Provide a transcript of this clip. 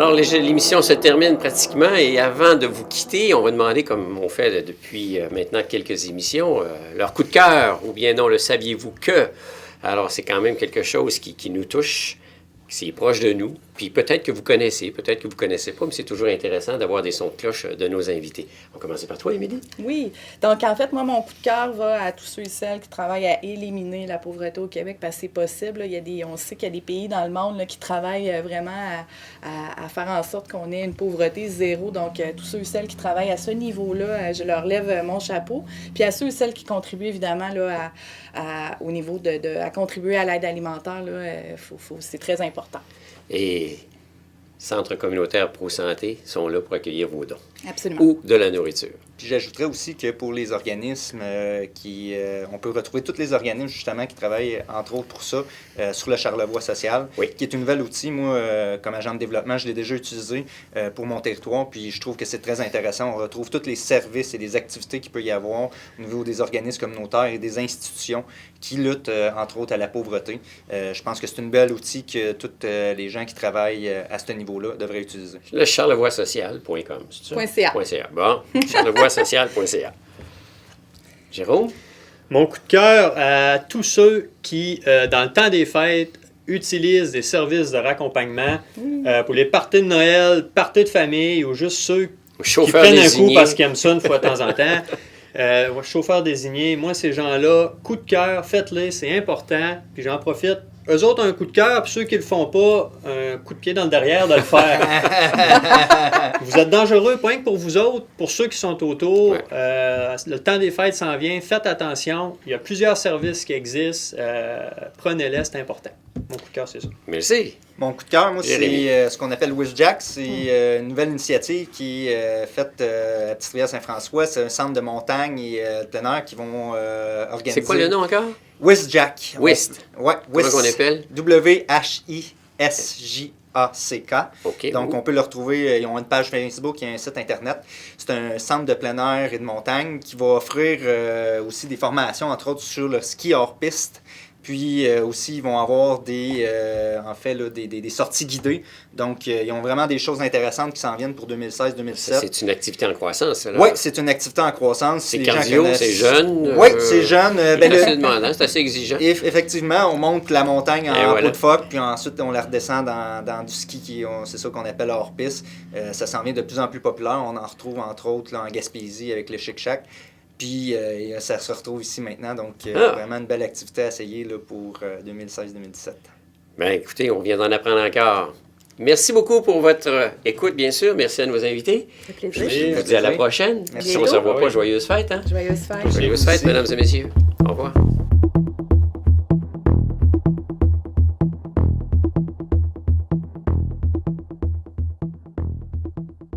Alors, l'émission se termine pratiquement et avant de vous quitter, on va demander, comme on fait depuis maintenant quelques émissions, leur coup de cœur ou bien non, le saviez-vous que? Alors, c'est quand même quelque chose qui nous touche, qui est proche de nous. Puis peut-être que vous connaissez, peut-être que vous ne connaissez pas, mais c'est toujours intéressant d'avoir des sons de cloche de nos invités. On va commencer par toi, Émilie. Oui. Donc, en fait, moi, mon coup de cœur va à tous ceux et celles qui travaillent à éliminer la pauvreté au Québec, parce que c'est possible. On sait qu'il y a des pays dans le monde là, qui travaillent vraiment à faire en sorte qu'on ait une pauvreté zéro. Donc, tous ceux et celles qui travaillent à ce niveau-là, je leur lève mon chapeau. Puis à ceux et celles qui contribuent, évidemment, là, au niveau à contribuer à l'aide alimentaire, là, c'est très important. Et Centres communautaires pro-santé sont là pour accueillir vos dons. Absolument. Ou de la nourriture. Puis j'ajouterais aussi que pour les organismes on peut retrouver tous les organismes justement qui travaillent entre autres pour ça sur le Charlevoix social, qui est un nouvel outil. Moi, comme agent de développement, je l'ai déjà utilisé pour mon territoire, puis je trouve que c'est très intéressant. On retrouve tous les services et les activités qu'il peut y avoir au niveau des organismes communautaires et des institutions qui luttent entre autres à la pauvreté. Je pense que c'est un bel outil que tous les gens qui travaillent à ce niveau-là devraient utiliser. Le charlevoixsocial.com, c'est ça? .ca. Bon, charlevoixsocial.ca. Jérôme? Mon coup de cœur à tous ceux qui, dans le temps des fêtes, utilisent des services de raccompagnement pour les parties de Noël, parties de famille ou juste ceux qui prennent un coup parce qu'ils aiment ça une fois de temps en temps. Chauffeur désigné, moi, ces gens-là, coup de cœur, faites-les, c'est important. Puis j'en profite. Eux autres ont un coup de cœur, puis ceux qui ne le font pas, un coup de pied dans le derrière de le faire. Vous êtes dangereux, pas que pour vous autres, pour ceux qui sont autour. Le temps des fêtes s'en vient, faites attention. Il y a plusieurs services qui existent. Prenez-les, c'est important. Mon coup de cœur, c'est ça. Merci. Mon coup de cœur, moi, c'est ce qu'on appelle WISJAC. C'est une nouvelle initiative qui est faite à Petite-Rivière-Saint-François. C'est un centre de montagne et de plein air qui vont organiser... C'est quoi le nom encore? WISJAC. WIST. Ouais, WIST. Comment on appelle? WHISJAC. Okay. Donc, on peut le retrouver. Ils ont une page Facebook et un site Internet. C'est un centre de plein air et de montagne qui va offrir aussi des formations, entre autres, sur le ski hors piste. Puis aussi, ils vont avoir des sorties guidées. Donc, ils ont vraiment des choses intéressantes qui s'en viennent pour 2016-2017. C'est une activité en croissance, là. Oui, c'est une activité en croissance. C'est cardio, c'est jeune. Oui, c'est jeune. C'est assez demandant, c'est assez exigeant. Effectivement, on monte la montagne en peau de phoque, puis ensuite, on la redescend dans du ski, c'est ça qu'on appelle hors-piste. Ça s'en vient de plus en plus populaire. On en retrouve, entre autres, là, en Gaspésie avec le Chic Shack. Puis ça se retrouve ici maintenant, donc vraiment une belle activité à essayer là, pour 2016-2017. Bien, écoutez, on vient d'en apprendre encore. Merci beaucoup pour votre écoute, bien sûr. Merci à nos invités. Ça fait plaisir. Je vous dis à la prochaine. Merci. Si on ne se revoit pas, joyeuses fêtes. Hein? Joyeuses fêtes. Joyeuses fêtes, mesdames et messieurs. Au revoir.